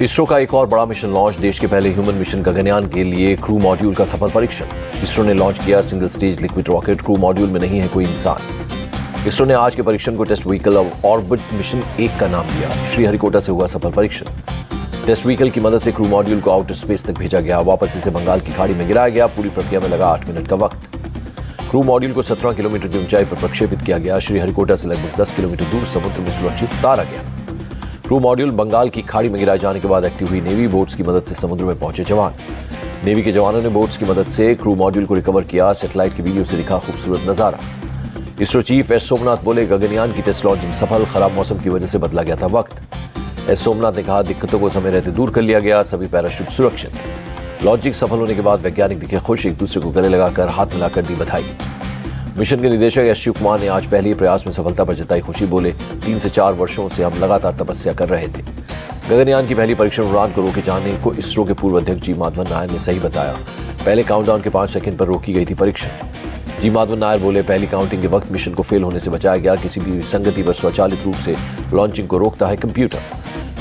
इसरो का एक और बड़ा मिशन लॉन्च। देश के पहले ह्यूमन मिशन गगनयान के लिए क्रू मॉड्यूल का सफल परीक्षण। इसरो ने लॉन्च किया single stage liquid rocket. Crew module में नहीं है कोई इंसान। इसरो ने आज के परीक्षण को टेस्ट व्हीकल ऑर्बिट मिशन 1 का नाम दिया। श्रीहरिकोटा से हुआ सफल परीक्षण। टेस्ट व्हीकल की मदद से क्रू मॉड्यूल को आउटर स्पेस तक भेजा गया। वापस इसे बंगाल की खाड़ी में गिराया गया। पूरी प्रक्रिया में लगा 8 मिनट का वक्त। क्रू मॉड्यूल को 17 किलोमीटर की ऊंचाई पर प्रक्षेपित किया गया। श्रीहरिकोटा से लगभग 10 किलोमीटर दूर समुद्र में सुरक्षित उतारा गया। क्रू मॉड्यूल बंगाल की खाड़ी में गिराए जाने के बाद एक्टिव हुई नेवी बोट्स की मदद से समुद्र में पहुंचे जवान। नेवी के जवानों ने बोट्स की मदद से क्रू मॉड्यूल को रिकवर किया। सैटेलाइट की वीडियो से दिखा खूबसूरत नजारा। इसरो चीफ एस सोमनाथ बोले, गगनयान की टेस्ट लॉन्चिंग सफल। खराब मौसम की वजह से बदला गया था वक्त। एस सोमनाथ ने कहा, दिक्कतों को समय रहते दूर कर लिया गया। सभी पैराशूट सुरक्षित। लॉन्चिंग सफल होने के बाद वैज्ञानिक दिखे खुश। एक दूसरे को गले लगाकर हाथ मिलाकर दी बधाई। मिशन के निदेशक एस शिव कुमार ने आज पहले ही प्रयास में सफलता पर जताई खुशी। बोले, 3 से 4 वर्षों से हम लगातार तपस्या कर रहे थे। गगनयान की पहली परीक्षण उड़ान को रोके जाने को इसरो के पूर्व अध्यक्ष जी माधवन नायर ने सही बताया। पहले काउंटडाउन के 5 सेकंड पर रोकी गई थी परीक्षण। जी माधवन नायर बोले, पहली काउंटिंग के वक्त मिशन को फेल होने से बचाया गया। किसी भी विसंगति पर स्वचालित रूप से लॉन्चिंग को रोकता है कंप्यूटर।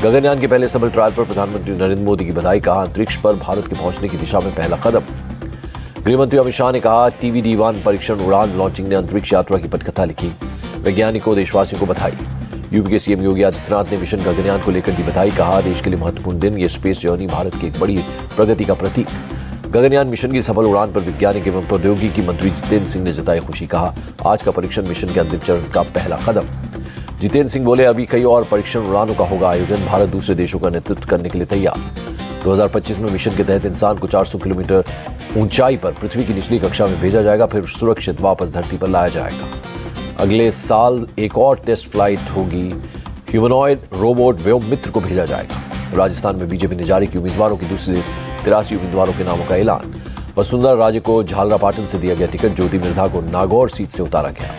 गगनयान के पहले सफल ट्रायल पर प्रधानमंत्री नरेंद्र मोदी की बधाई। कहा, अंतरिक्ष पर भारत के पहुंचने की दिशा में पहला कदम। गृहमंत्री अमित शाह ने कहा, TVD-1 परीक्षण उड़ान लॉन्चिंग ने अंतरिक्ष यात्रा की पटकथा लिखी। वैज्ञानिकों देशवासियों को बधाई। यूपी के सीएम योगी आदित्यनाथ ने मिशन गगनयान को लेकर दी बधाई। कहा, देश के लिए महत्वपूर्ण दिन। ये स्पेस जर्नी भारत की एक बड़ी प्रगति का प्रतीक। गगनयान मिशन की सफल उड़ान पर वैज्ञानिक एवं प्रौद्योगिकी मंत्री जितेंद्र सिंह ने जताई खुशी। कहा, आज का परीक्षण मिशन के अंतिम चरण का पहला कदम। जितेंद्र सिंह बोले, अभी कई और परीक्षण उड़ानों का होगा आयोजन। भारत दूसरे देशों का नेतृत्व करने के लिए तैयार। 2025 में मिशन के तहत इंसान को 400 किलोमीटर ऊंचाई पर पृथ्वी की निचली कक्षा में भेजा जाएगा, फिर सुरक्षित वापस धरती पर लाया जाएगा। अगले साल एक और टेस्ट फ्लाइट होगी। ह्यूमनॉइड रोबोट व्योममित्र को भेजा जाएगा। राजस्थान में बीजेपी ने जारी की उम्मीदवारों की दूसरी लिस्ट। 83 उम्मीदवारों के नामों का ऐलान। वसुंधरा राजे को झालरापाटन से दिया गया टिकट। ज्योति मिर्धा को नागौर सीट से उतारा गया।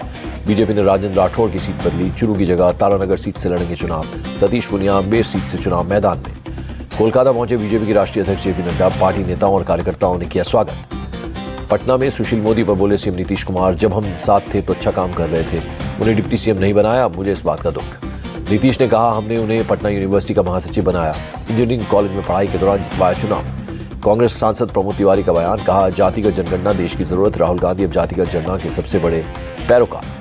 बीजेपी ने राजेंद्र राठौड़ की सीट बदली। चुरू की जगह तारानगर सीट से लड़ेंगे चुनाव। सतीश पुनिया अम्बेर सीट से चुनाव मैदान में। कोलकाता पहुंचे बीजेपी के राष्ट्रीय अध्यक्ष जेपी नड्डा। पार्टी नेताओं और कार्यकर्ताओं ने किया स्वागत। पटना में सुशील मोदी पर बोले सीएम नीतीश कुमार, जब हम साथ थे तो अच्छा काम कर रहे थे, उन्हें डिप्टी सीएम नहीं बनाया, मुझे इस बात का दुख। नीतीश ने कहा, हमने उन्हें पटना यूनिवर्सिटी का महासचिव बनाया, इंजीनियरिंग कॉलेज में पढ़ाई के दौरान जितवाया चुनाव। कांग्रेस सांसद प्रमोद तिवारी का बयान। कहा, जातिगत जनगणना देश की जरूरत। राहुल गांधी अब जातिगत जनगणना के सबसे बड़े पैरोकार।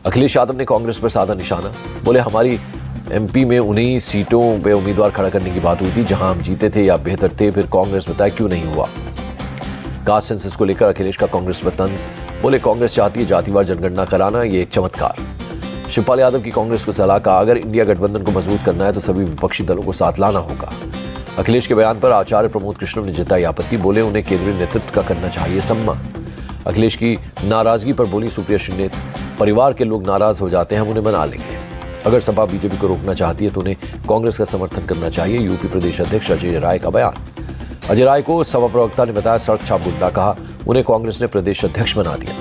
अखिलेश यादव ने कांग्रेस पर साधा निशाना। बोले, हमारी MP में उन्हीं सीटों पे उम्मीदवार खड़ा करने की बात हुई थी जहां हम जीते थे या बेहतर थे, फिर कांग्रेस बताए क्यों नहीं हुआ। कास्ट सेंसस को लेकर अखिलेश का कांग्रेस पर तंज। बोले, कांग्रेस चाहती है जातिवार जनगणना कराना, ये एक चमत्कार। शिवपाल यादव की कांग्रेस को सलाह। कहा, अगर इंडिया गठबंधन को मजबूत करना है तो सभी विपक्षी दलों को साथ लाना होगा। अखिलेश के बयान पर आचार्य प्रमोद कृष्ण ने जताई आपत्ति। बोले, उन्हें केंद्रीय नेतृत्व का करना चाहिए सम्मान। अखिलेश की नाराजगी पर बोली सुप्रिया श्रीनेत, परिवार के लोग नाराज हो जाते हैं, हम उन्हें मना लेंगे। अगर सपा बीजेपी को रोकना चाहती है तो उन्हें कांग्रेस का समर्थन करना चाहिए। यूपी प्रदेश अध्यक्ष अजय राय का बयान। अजय राय को सपा प्रवक्ता ने बताया सड़क छाप गुंडा। कहा, उन्हें कांग्रेस ने प्रदेश अध्यक्ष बना दिया।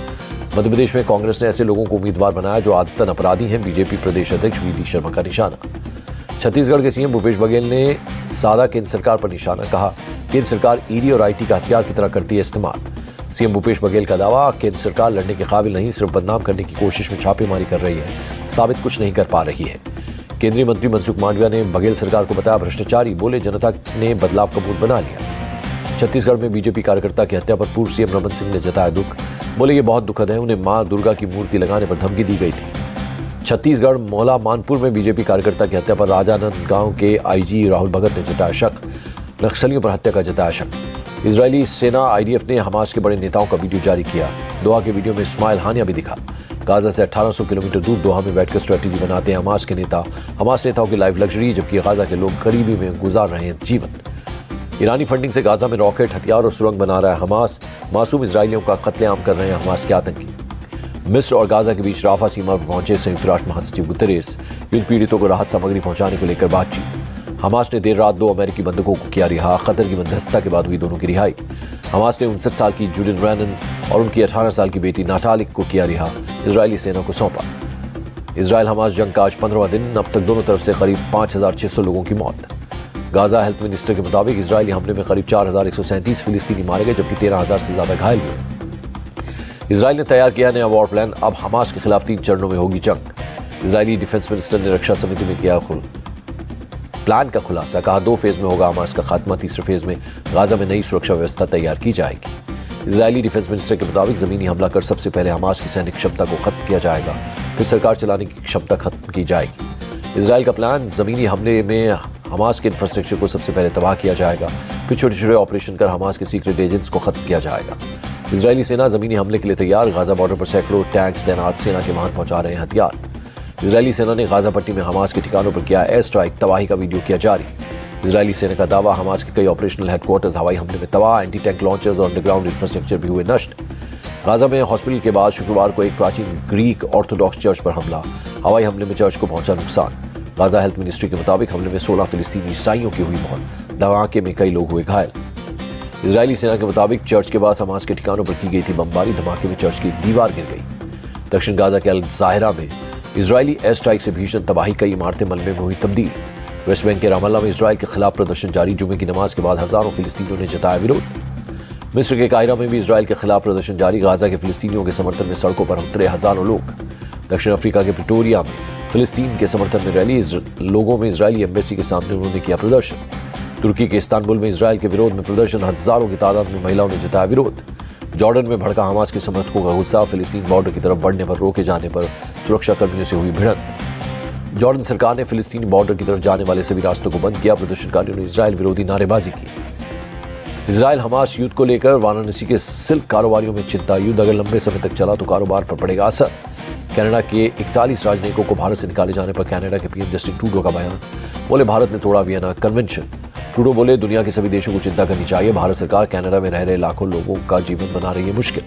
मध्य प्रदेश में कांग्रेस ने ऐसे लोगों को उम्मीदवार बनाया जो आदतन अपराधी हैं। बीजेपी प्रदेश अध्यक्ष VD शर्मा का निशाना। छत्तीसगढ़ के सीएम भूपेश बघेल ने साधा केंद्र सरकार पर निशाना। कहा, केंद्र सरकार ईडी और IT का हथियार की तरह करती है इस्तेमाल। सीएम भूपेश बघेल का दावा, केंद्र सरकार लड़ने के काबिल नहीं, सिर्फ बदनाम करने की कोशिश में छापेमारी कर रही है, साबित कुछ नहीं कर पा रही है। केंद्रीय मंत्री मनसुख मांडविया ने बघेल सरकार को बताया भ्रष्टाचारी। बोले, जनता ने बदलाव का मूड बना लिया। छत्तीसगढ़ में बीजेपी कार्यकर्ता की हत्या पर पूर्व सीएम रमन सिंह ने जताया दुख। बोले, ये बहुत दुखद है, उन्हें मां दुर्गा की मूर्ति लगाने पर धमकी दी गई थी। छत्तीसगढ़ मोहला मानपुर में बीजेपी कार्यकर्ता की हत्या पर राजानंद गांव के IG राहुल भगत ने जताया शक। नक्सलियों पर हत्या का जताया शक। इजरायली सेना IDF ने हमास के बड़े नेताओं का वीडियो जारी किया। दोहा के वीडियो में इस्माइल हानिया भी दिखा। गाजा से 1800 किलोमीटर दूर दोहा में बैठकर स्ट्रेटेजी बनाते हैं हमास के नेता। हमास नेताओं की लाइफ लग्जरी, जबकि गाजा के लोग गरीबी में गुजार रहे हैं जीवन। ईरानी फंडिंग से गाजा में रॉकेट, हथियार और सुरंग बना रहा है हमास। मासूम इजरायलियों का कत्लेआम कर रहे हैं हमास के आतंकी। मिस्र और गाजा के बीच राफा सीमा पर पहुंचे संयुक्त राष्ट्र महासचिव गुतेरेस। युद्ध पीड़ितों को राहत सामग्री पहुंचाने को लेकर बातचीत। हमास ने देर रात 2 अमेरिकी बंधकों को किया रिहा। कतर की मध्यस्थता के बाद हुई दोनों की रिहाई। हमास ने 59 साल की जूडिन ब्रैनन और उनकी 18 साल की बेटी नाटालिक को किया रिहा। इजरायली सेना को सौंपा। इजरायल हमास जंग का आज 15वां दिन। अब तक दोनों तरफ से करीब 5600 लोगों की मौत। गाजा हेल्थ मिनिस्टर के मुताबिक इजरायली हमले में करीब 4137 फिलिस्तीनी मारे गए, जबकि 13,000 से ज्यादा घायल हुए। इजरायल ने तैयार किया नया वॉर प्लान। अब हमास के खिलाफ 3 चरणों में होगी जंग। इजरायली डिफेंस मिनिस्टर ने रक्षा समिति में किया खुल। प्लान का खुलासा, कहा 2 फेज में होगा हमास का खात्मा, तीसरे फेज में गाजा में नई सुरक्षा व्यवस्था तैयार की जाएगी। इजरायली डिफेंस मिनिस्टर के मुताबिक जमीनी हमला कर सबसे पहले हमास की सैनिक क्षमता को खत्म किया जाएगा, फिर सरकार चलाने की क्षमता खत्म की जाएगी। इजरायल का प्लान, जमीनी हमले में हमास के इंफ्रास्ट्रक्चर को सबसे पहले तबाह किया जाएगा, फिर छोटे छोटे ऑपरेशन कर हमास के सीक्रेट एजेंट्स को खत्म किया जाएगा। इजरायली सेना जमीनी हमले के लिए तैयार, गाजा बॉर्डर पर सैकड़ों टैंक्स तैनात, सेना के वाहन पहुंचा रहे हैं हथियार। इजरायली सेना ने गाजा पट्टी में हमास के ठिकानों पर किया एयर स्ट्राइक, तबाही का वीडियो किया जारी। इजरायली सेना का दावा, हमास के कई ऑपरेशनल हेडक्वार्टर्स हवाई हमले में तबाह, एंटी टैंक लॉन्चर्स और अंडरग्राउंड इंफ्रास्ट्रक्चर भी हुए नष्ट। गाजा में हॉस्पिटल के बाद शुक्रवार को एक प्राचीन ग्रीक ऑर्थोडॉक्स चर्च पर हमला, हवाई हमले में चर्च को पहुंचा नुकसान। गाजा हेल्थ मिनिस्ट्री के मुताबिक हमले में 16 फिलिस्तीनी ईसाइयों की हुई मौत, धमाके में कई लोग हुए घायल। इजरायली सेना के मुताबिक चर्च के पास हमास के ठिकानों पर की गई थी बमबारी, धमाके में चर्च की एक दीवार गिर गई। दक्षिण गाजा के अल ज़ाहिरा में इजरायली एयर स्ट्राइक से भीषण तबाही, कई इमारतें मलबे में हुई तब्दील। वेस्ट बैंक के रामल्ला में इजरायल के खिलाफ प्रदर्शन जारी, जुमे की नमाज के बाद हजारों फिलिस्तीनियों ने जताया विरोध। मिस्र के कायरा में भी इजरायल के खिलाफ प्रदर्शन जारी, गाजा के फिलिस्तीनियों के समर्थन में सड़कों पर उतरे हजारों लोग। दक्षिण अफ्रीका के प्रिटोरिया में फिलिस्तीन के समर्थन में रैली, लोगों में इजरायली एम्बेसी के सामने उन्होंने किया प्रदर्शन। तुर्की के इस्तांबुल में इजरायल के विरोध में प्रदर्शन, हजारों की तादाद में महिलाओं ने जताया विरोध। जॉर्डन में भड़का हमास के समर्थकों का गुस्सा, फिलिस्तीन बॉर्डर की तरफ बढ़ने पर रोके जाने पर सुरक्षा कर्मियों से हुई भिड़ंत। जॉर्डन सरकार ने फिलिस्तीनी बॉर्डर की तरफ जाने वाले सभी रास्तों को बंद किया, प्रदर्शनकारियों ने इजरायल विरोधी नारेबाजी की। इजरायल हमास युद्ध को लेकर वाराणसी के सिल्क कारोबारियों में चिंता, युद्ध अगर लंबे समय तक चला तो कारोबार पर पड़ेगा असर। कनाडा के 41 राजनयिकों को भारत से निकाले जाने पर कनाडा के पीएम जस्टिन ट्रूडो का बयान, बोले भारत ने तोड़ा वियना कन्वेंशन। ट्रूडो बोले दुनिया के सभी देशों को चिंता करनी चाहिए, भारत सरकार कनाडा में रह रहे लाखों लोगों का जीवन बना रही है मुश्किल।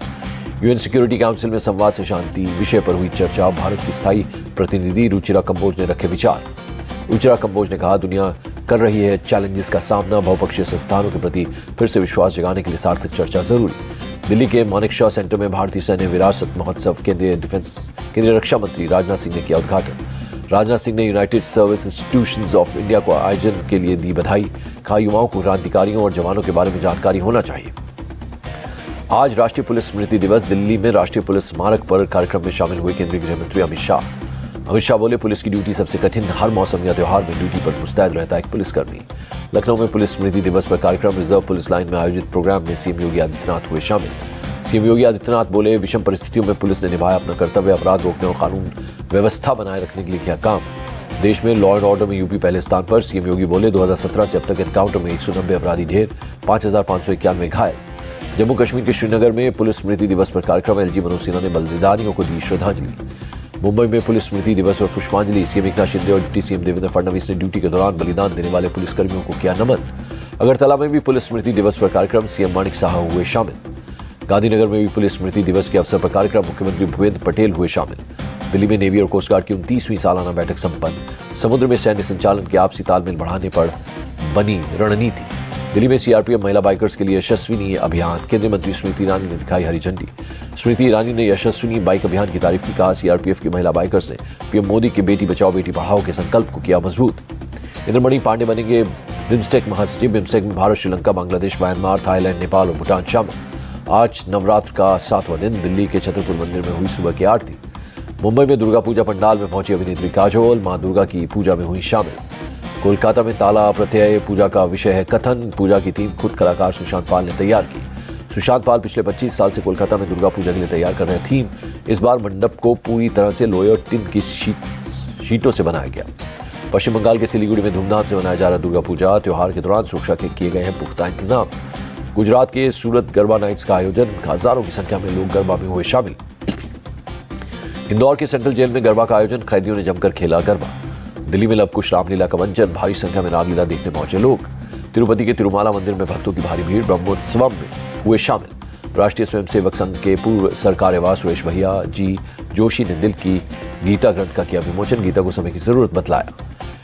यूएन सिक्योरिटी काउंसिल में संवाद से शांति विषय पर हुई चर्चा, भारत की स्थायी प्रतिनिधि रुचिरा कंबोज ने रखे विचार। रुचिरा कंबोज ने कहा दुनिया कर रही है चैलेंजेस का सामना, बहुपक्षीय संस्थानों के प्रति फिर से विश्वास जगाने के लिए सार्थक चर्चा जरूरी। दिल्ली के मानेकशॉ सेंटर में भारतीय सैन्य विरासत महोत्सव केंद्रीय रक्षा मंत्री राजनाथ सिंह ने किया उद्घाटन। राजनाथ सिंह ने United service institutions of India को आयोजन के लिए दी बधाई, कहा युवाओं को क्रांतिकारियों और जवानों के बारे में जानकारी होना चाहिए। आज राष्ट्रीय पुलिस स्मृति दिवस, दिल्ली में राष्ट्रीय पुलिस स्मारक पर कार्यक्रम में शामिल हुए केंद्रीय गृह मंत्री अमित शाह बोले पुलिस की ड्यूटी सबसे कठिन, हर मौसम या त्योहार में ड्यूटी पर मुस्तैद रहता है एक पुलिसकर्मी। लखनऊ में पुलिस स्मृति दिवस पर कार्यक्रम, रिजर्व पुलिस लाइन में आयोजित प्रोग्राम में सीएम योगी आदित्यनाथ हुए शामिल। सीएम योगी आदित्यनाथ बोले विषम परिस्थितियों में पुलिस ने निभाया अपना कर्तव्य, अपराध रोकने और कानून व्यवस्था बनाए रखने के लिए किया काम। देश में लॉ एंड ऑर्डर में यूपी पहले स्थान पर, सीएम योगी बोले 2017 से अब तक एनकाउंटर में 190 अपराधी ढेर, 5591 घायल। जम्मू कश्मीर के श्रीनगर में पुलिस स्मृति दिवस पर कार्यक्रम, एलजी मनोज सिन्हा ने बलिदानियों को दी श्रद्धांजलि। मुंबई में पुलिस स्मृति दिवस पर पुष्पांजलि, सीएम एकनाथ शिंदे और डिप्टी सीएम देवेंद्र फडणवीस ने ड्यूटी के दौरान बलिदान देने वाले पुलिसकर्मियों को किया नमन। अगरतला में भी पुलिस स्मृति दिवस पर कार्यक्रम, सीएम माणिक साहा हुए शामिल। गांधीनगर में भी पुलिस स्मृति दिवस के अवसर पर कार्यक्रम, मुख्यमंत्री भूपेंद्र पटेल हुए शामिल। दिल्ली में नेवी और कोस्ट गार्ड की 29वीं सालाना बैठक संपन्न, समुद्र में सैन्य संचालन के आपसी तालमेल बढ़ाने पर बनी रणनीति। दिल्ली में सीआरपीएफ महिला बाइकर्स के लिए यशस्विनी अभियान, केंद्रीय मंत्री स्मृति ईरानी ने दिखाई हरी झंडी। स्मृति ईरानी ने यशस्विनी बाइक अभियान की तारीफ की, कहा सीआरपीएफ की महिला बाइकर्स ने पीएम मोदी के बेटी बचाओ बेटी पढ़ाओ के संकल्प को किया मजबूत। इंद्रमणि पांडे बनेंगे बिम्स्टेक महासचिव, बिम्स्टेक में भारत, श्रीलंका, बांग्लादेश, म्यांमार, थाईलैंड, नेपाल और भूटान शामिल। आज नवरात्र का 7वां दिन, दिल्ली के छतरपुर मंदिर में हुई सुबह की आरती। मुंबई में दुर्गा पूजा पंडाल में पहुंची अभिनेत्री काजोल, मां दुर्गा की पूजा में हुई शामिल। कोलकाता में ताला प्रत्यय पूजा का विषय है कथन, पूजा की थीम खुद कलाकार सुशांत पाल ने तैयार की। सुशांत पाल पिछले 25 साल से कोलकाता में दुर्गा पूजा के लिए तैयार कर रहे थीम। इस बार मंडप को पूरी तरह से लोयर टिन की शीटों से बनाया गया। पश्चिम बंगाल के सिलीगुड़ी में धूमधाम से मनाया जा रहा दुर्गा पूजा त्योहार के दौरान सुरक्षा के किए गए हैं पुख्ता इंतजाम। गुजरात के सूरत गरबा नाइट्स का आयोजन, हजारों की संख्या में लोग गरबा में हुए शामिल। इंदौर के सेंट्रल जेल में गरबा का आयोजन, कैदियों ने जमकर खेला गरबा। दिल्ली में लवकुश रामलीला का मंचन, भारी संख्या में रामलीला देखने पहुंचे लोग। तिरुपति के तिरुमाला मंदिर में भक्तों की भारी भीड़, ब्रह्मोत्सवम में हुए शामिल। राष्ट्रीय स्वयंसेवक संघ के पूर्व सरकार्यवाह सुरेश भैया जी जोशी ने दिल की गीता ग्रंथ का किया विमोचन, गीता को समय की जरूरत बतलाया।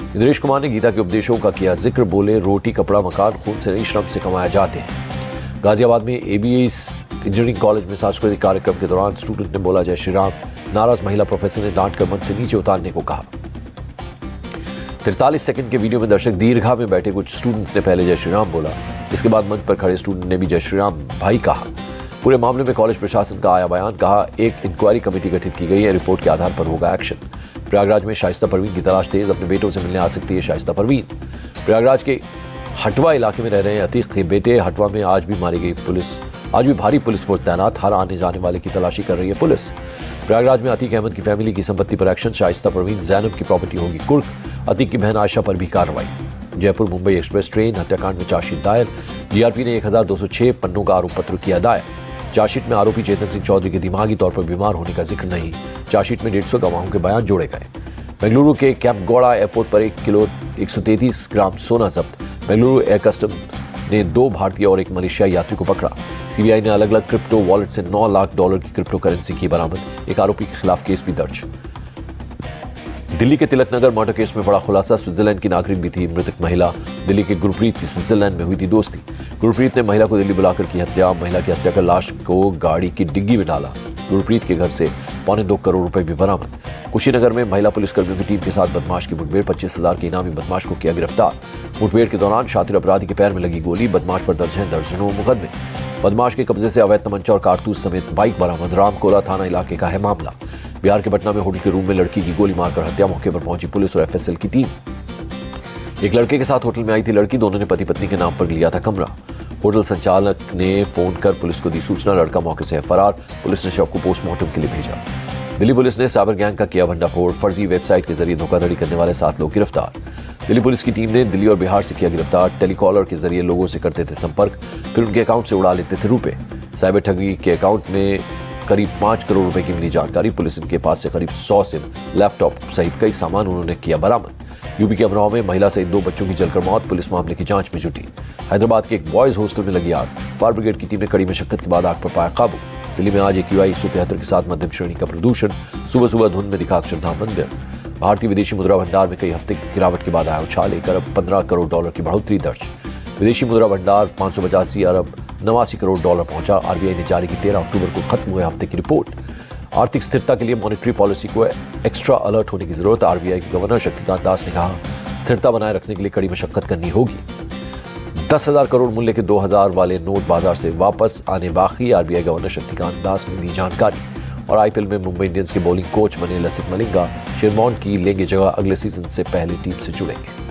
इंद्रेश कुमार ने गीता के उपदेशों का किया जिक्र, बोले रोटी कपड़ा मकान खून से नहीं श्रम से कमाए जाते हैं। गाजियाबाद में एबीएस इंजीनियरिंग कॉलेज में सांस्कृतिक कार्यक्रम के दौरान स्टूडेंट ने बोला जय श्री राम, नाराज महिला प्रोफेसर ने डांट कर मंच से नीचे उतारने को कहा। 43 सेकंड के वीडियो में दर्शक दीर्घा में बैठे कुछ स्टूडेंट्स ने पहले जय श्री राम बोला, जिसके बाद मंच पर खड़े स्टूडेंट ने भी जय श्री राम भाई कहा। पूरे मामले में कॉलेज प्रशासन का आया बयान, कहा एक इंक्वायरी कमेटी गठित की गई है, रिपोर्ट के आधार पर होगा एक्शन। प्रयागराज में शाइस्ता परवीन की तलाश तेज, अपने बेटों से मिलने आ सकती है शाइस्ता परवीन। प्रयागराज के हटवा इलाके में रह रहे हैं अतीक के बेटे। हटवा में आज भी भारी पुलिस फोर्स तैनात, हर आने जाने वाले की तलाशी कर रही है पुलिस। प्रयागराज में अतीक अहमद की फैमिली की संपत्ति पर एक्शन, शाइस्ता परवीन जैनब की प्रॉपर्टी होगी कुर्क, अतीक की बहन आयशा पर भी कार्रवाई। जयपुर मुंबई एक्सप्रेस ट्रेन हत्याकांड में चार्जशीट दायर, जीआरपी ने 1206 पन्नों का आरोप पत्र किया दायर। चार्जशीट में आरोपी चेतन सिंह चौधरी के दिमागी तौर पर बीमार होने का जिक्र नहीं। चार्जशीट में 150 गवाहों के बयान जोड़े गए। बेंगलुरु के कैंपगौड़ा एयरपोर्ट पर 1 किलो 133 ग्राम सोना जब्त, बेंगलुरु एयर कस्टम ने 2 भारतीय और 1 मलेशियाई यात्री को पकड़ा। सीबीआई ने अलग अलग क्रिप्टो वॉलेट से $9 लाख की क्रिप्टो करेंसी की बरामद, एक आरोपी के खिलाफ केस भी दर्ज। दिल्ली के तिलक नगर मर्डर केस में बड़ा खुलासा, स्विट्जरलैंड की नागरिक भी थी मृतक महिला। दिल्ली के गुरप्रीत की स्विट्जरलैंड में हुई थी दोस्ती। गुरप्रीत ने महिला को दिल्ली बुलाकर की हत्या, महिला की हत्या कर लाश को गाड़ी की डिग्गी में डाला। गुरप्रीत के घर से $2.25 करोड़ रुपए भी बरामद। कुशीनगर में महिला पुलिसकर्मियों की टीम के साथ बदमाश की मुठभेड़, 25,000 के इनामी बदमाश को किया गिरफ्तार। मुठभेड़ के दौरान शातिर अपराधी के पैर में लगी गोली, बदमाश पर दर्ज हैं दर्जनों मुकदमे। बदमाश के कब्जे से अवैध तमंचा और कारतूस समेत बाइक बरामद, रामकोला थाना इलाके का है मामला। बिहार के पटना में होटल के रूम में लड़की की गोली मारकर हत्या, मौके पर पहुंची पुलिस और एफएसएल की टीम। एक लड़के के साथ होटल में आई थी लड़की, दोनों ने पति पत्नी के नाम पर लिया था कमरा। होटल संचालक ने फोन कर पुलिस को दी सूचना, लड़का मौके से है फरार। पुलिस ने शव को पोस्टमार्टम के लिए भेजा। दिल्ली पुलिस ने साइबर गैंग का किया भंडाफोड़, फर्जी वेबसाइट के जरिए धोखाधड़ी करने वाले 7 लोग गिरफ्तार। दिल्ली पुलिस की टीम ने दिल्ली और बिहार से किया गिरफ्तार, टेलीकॉलर के जरिए लोगों से करते थे संपर्क, फिर उनके अकाउंट से उड़ा लेते थे रुपए। साइबर ठगी के अकाउंट में करीब 5 करोड़ रुपए की मिली जानकारी, पुलिस इनके पास से करीब 100 सिम, लैपटॉप सहित कई सामान उन्होंने किया बरामद। यूपी के अमरोहा में महिला सहित 2 बच्चों की जलकर मौत, पुलिस मामले की जांच में जुटी। हैदराबाद के एक बॉयज हॉस्टल में लगी आग, फायर ब्रिगेड की टीम ने कड़ी मशक्कत के बाद आग पर पाया काबू। दिल्ली में आज AQI 173 के साथ मध्यम श्रेणी का प्रदूषण, सुबह सुबह धुंध में दिखा अक्षरधाम मंदिर। भारतीय विदेशी मुद्रा भंडार में कई हफ्ते की गिरावट के बाद आया उछाल, 1 अरब 15 करोड़ डॉलर की बढ़ोतरी दर्ज। विदेशी मुद्रा भंडार 585 अरब 89 करोड़ डॉलर पहुंचा। RBI ने जारी की 13 अक्टूबर को खत्म हुए हफ्ते की रिपोर्ट। आर्थिक स्थिरता के लिए मॉनेटरी पॉलिसी को एक्स्ट्रा अलर्ट होने की जरूरत, RBI के गवर्नर शक्तिकांत दास ने कहा। स्थिरता बनाए रखने के लिए कड़ी मशक्कत करनी होगी। 10,000 करोड़ मूल्य के 2000 वाले नोट बाजार से वापस आने बाकी, RBI गवर्नर शक्तिकांत दास ने दी जानकारी। और IPL में मुंबई इंडियंस के बॉलिंग कोच बने लसित मलिंगा, शेरमॉन की लेंगे जगह, अगले सीजन से पहले टीम से जुड़ेंगे।